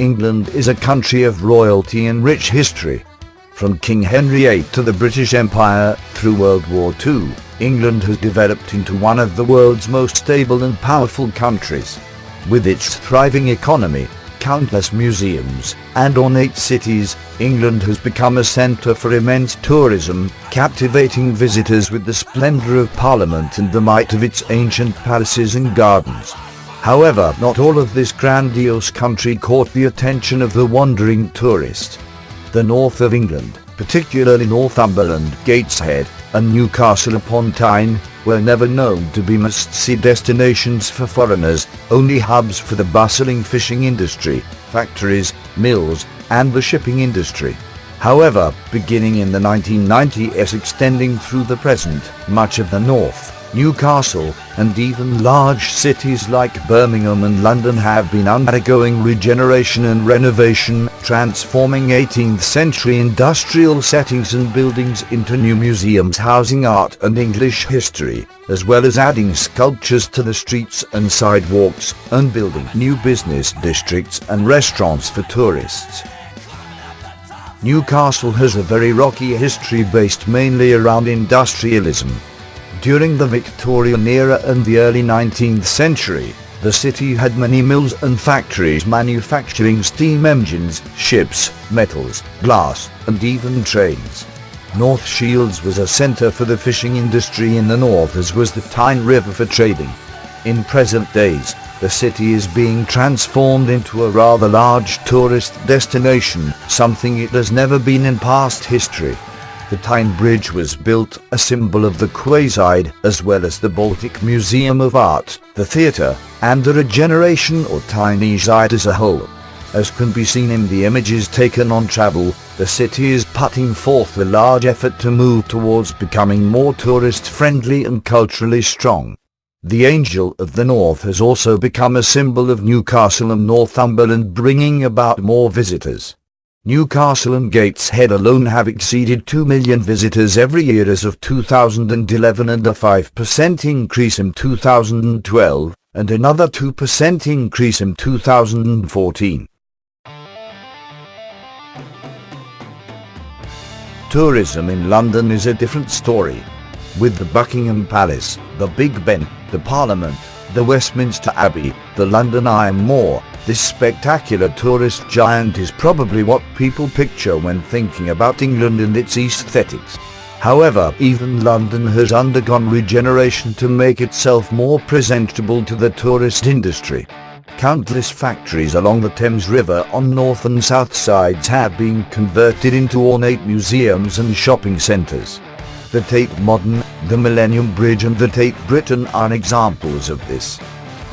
England is a country of royalty and rich history. From King Henry VIII to the British Empire through World War II, England has developed into one of the world's most stable and powerful countries. With its thriving economy, countless museums, and ornate cities, England has become a centre for immense tourism, captivating visitors with the splendour of Parliament and the might of its ancient palaces and gardens. However, not all of this grandiose country caught the attention of the wandering tourist. The north of England, particularly Northumberland, Gateshead, and Newcastle upon Tyne, were never known to be must-see destinations for foreigners, only hubs for the bustling fishing industry, factories, mills, and the shipping industry. However, beginning in the 1990s extending through the present, much of the north, Newcastle, and even large cities like Birmingham and London have been undergoing regeneration and renovation, transforming 18th century industrial settings and buildings into new museums housing art and English history, as well as adding sculptures to the streets and sidewalks, and building new business districts and restaurants for tourists. Newcastle has a very rocky history based mainly around industrialism. During the Victorian era and the early 19th century, the city had many mills and factories manufacturing steam engines, ships, metals, glass, and even trains. North Shields was a centre for the fishing industry in the north, as was the Tyne River for trading. In present days, the city is being transformed into a rather large tourist destination, something it has never been in past history. The Tyne Bridge was built, a symbol of the Quayside, as well as the Baltic Museum of Art, the theatre, and the regeneration or Tyneside as a whole. As can be seen in the images taken on travel, the city is putting forth a large effort to move towards becoming more tourist-friendly and culturally strong. The Angel of the North has also become a symbol of Newcastle and Northumberland, bringing about more visitors. Newcastle and Gateshead alone have exceeded 2 million visitors every year as of 2011, and a 5% increase in 2012, and another 2% increase in 2014. Tourism in London is a different story. With the Buckingham Palace, the Big Ben, the Parliament, the Westminster Abbey, the London Eye and more, this spectacular tourist giant is probably what people picture when thinking about England and its aesthetics. However, even London has undergone regeneration to make itself more presentable to the tourist industry. Countless factories along the Thames River on north and south sides have been converted into ornate museums and shopping centres. The Tate Modern, the Millennium Bridge and the Tate Britain are examples of this.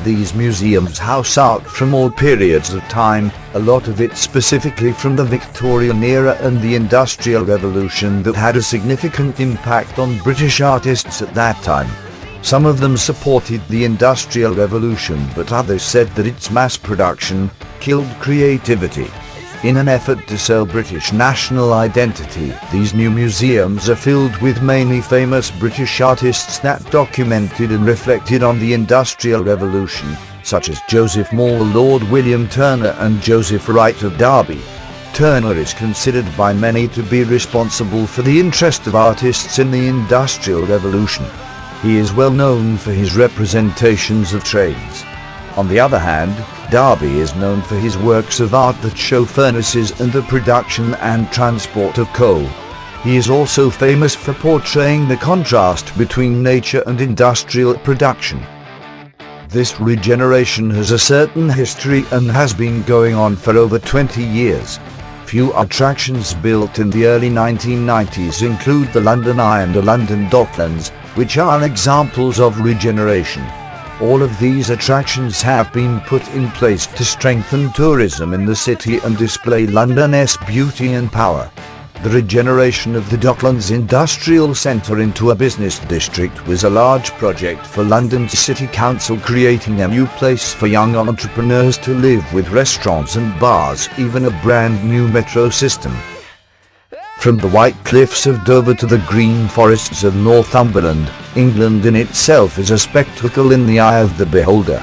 These museums house art from all periods of time, a lot of it specifically from the Victorian era and the Industrial Revolution that had a significant impact on British artists at that time. Some of them supported the Industrial Revolution, but others said that its mass production killed creativity. In an effort to sell British national identity, these new museums are filled with mainly famous British artists that documented and reflected on the Industrial Revolution, such as Joseph Moore, Lord William Turner and Joseph Wright of Derby. Turner is considered by many to be responsible for the interest of artists in the Industrial Revolution. He is well known for his representations of trains. On the other hand, Derby is known for his works of art that show furnaces and the production and transport of coal. He is also famous for portraying the contrast between nature and industrial production. This regeneration has a certain history and has been going on for over 20 years. Few attractions built in the early 1990s include the London Eye and the London Docklands, which are examples of regeneration. All of these attractions have been put in place to strengthen tourism in the city and display London's beauty and power. The regeneration of the Docklands Industrial Centre into a business district was a large project for London's City Council, creating a new place for young entrepreneurs to live with restaurants and bars, even a brand new metro system. From the white cliffs of Dover to the green forests of Northumberland, England in itself is a spectacle in the eye of the beholder.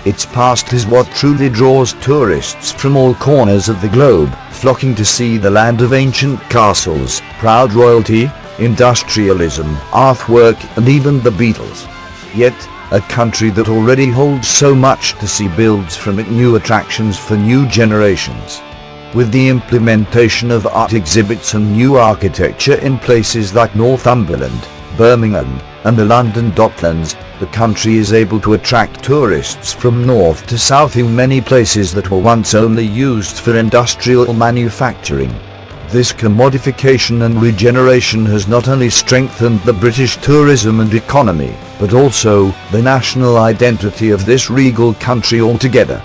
Its past is what truly draws tourists from all corners of the globe, flocking to see the land of ancient castles, proud royalty, industrialism, artwork, and even the Beatles. Yet, a country that already holds so much to see builds from it new attractions for new generations. With the implementation of art exhibits and new architecture in places like Northumberland, Birmingham, and the London Docklands, the country is able to attract tourists from north to south in many places that were once only used for industrial manufacturing. This commodification and regeneration has not only strengthened the British tourism and economy, but also the national identity of this regal country altogether.